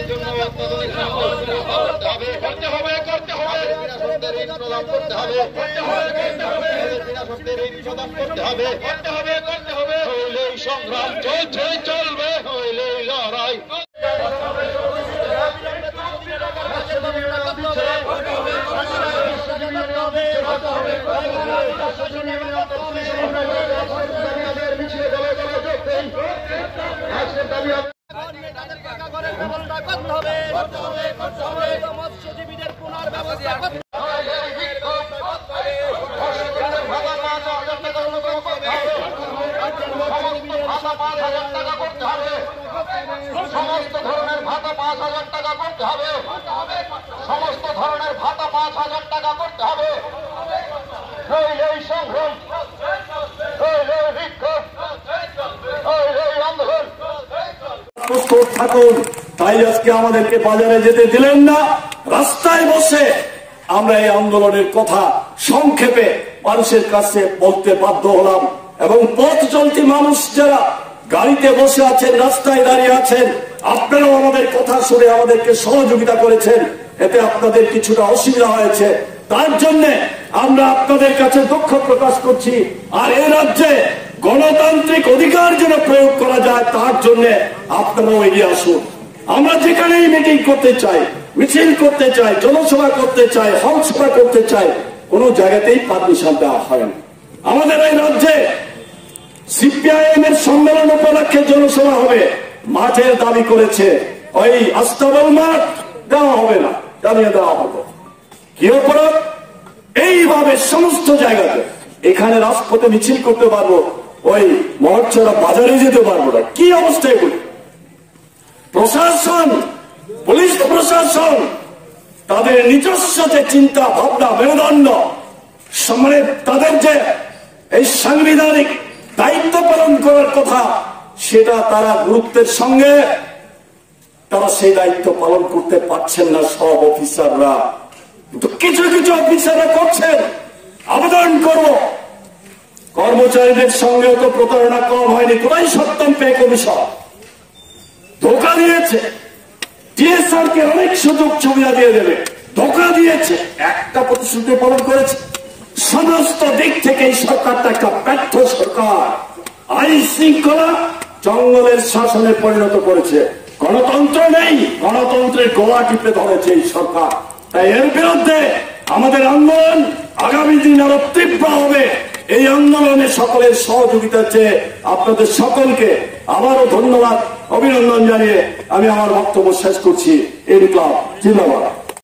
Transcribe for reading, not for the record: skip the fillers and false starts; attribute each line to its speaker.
Speaker 1: জন্য করতে হবে করতে হবে ঋণ প্রদান করতে হবে ঋণ প্রদান করতে হবে করতে হবে হইলে সংগ্রাম চলবে হইলে লড়াই মৎস্যজীবীদের পুনর্ব্যবস্থা করতে হবে, সমস্ত ধরনের ভাতা 5,000 টাকা করতে হবে, সমস্ত ধরনের ভাতা 5,000 টাকা করতে হবে। এই সংগ্রাম, এই বিক্ষোভ, এই আন্দোলন
Speaker 2: প্রস্তুত থাকুন। তাই আজকে আমাদেরকে বাজারে যেতে দিলেন না, রাস্তায় বসে আমরা এই আন্দোলনের কথা সংক্ষেপে মানুষের কাছে বলতে বাধ্য হলাম। এবং পথ চলতি মানুষ যারা গাড়িতে বসে আছেন, রাস্তায় দাঁড়িয়ে আছেন, আপনারাও আমাদের কথা শুনে আমাদেরকে সহযোগিতা করেছেন। এতে আপনাদের কিছুটা অসুবিধা হয়েছে, তার জন্য আমরা আপনাদের কাছে দুঃখ প্রকাশ করছি। আর এই রাজ্যে গণতান্ত্রিক অধিকার যেন প্রয়োগ করা যায়, তার জন্য আপনারাও এগিয়ে আসুন। আমরা যেখানেই মিটিং করতে চাই, মিছিল করতে চাই, জনসভা করতে চাই, হল সভা করতে চাই, কোন জায়গাতেই পারমিশন দেওয়া হয় না। আমাদের এই রাজ্যে সিপিআইএম এর সম্মেলন উপলক্ষে জনসভা হবে, মাঠের দাবি করেছে, ওই আস্তাবল মাঠ দেওয়া হবে না, জানিয়ে দেওয়া হবে। কি অপরাধ? এইভাবে সমস্ত জায়গাতে এখানে রাজপথে মিছিল করতে পারবো, ওই মহোৎসব বাজারে যেতে পারবো না। কি অবস্থা এগুলি? প্রশাসন, পুলিশ প্রশাসন তাদের নিজস্ব যে চিন্তা ভাবনা, মেরুদণ্ড, মানে তাদের যে এই সাংবিধানিক দায়িত্ব পালন করার কথা, সেটা তারা গুরুত্বের সঙ্গে তারা সেই দায়িত্ব পালন করতে পারছেন না সব অফিসাররা। কিছু কিছু অফিসাররা করছেন। আবেদন করব, কর্মচারীদের সঙ্গেও তো প্রতারণা কম হয়নি। কোথায় সত্যম পে কমিশন ধোকা দিয়েছে, টিএসআর কে অনেক সুযোগ সুবিধা দিয়ে দেবে, ধোকা দিয়েছে, একটা প্রতিশ্রুতি পালন করেছে। সমস্ত দিক থেকে এই সরকারটা একটা ব্যর্থ সরকার। আইন শৃঙ্খলা জঙ্গলের শাসনে পরিণত করেছে, গণতন্ত্র নেই, গণতন্ত্রের গোড়া টিপে ধরেছে এই সরকার। তাই এর বিরুদ্ধে আমাদের আন্দোলন আগামী দিন আরো তীব্র হবে। এই আন্দোলনে সকলের সহযোগিতা চেয়ে আপনাদের সকলকে আবারও ধন্যবাদ, অভিনন্দন জানিয়ে আমি আমার বক্তব্য শেষ করছি। ইনকলাব জিন্দাবাদ।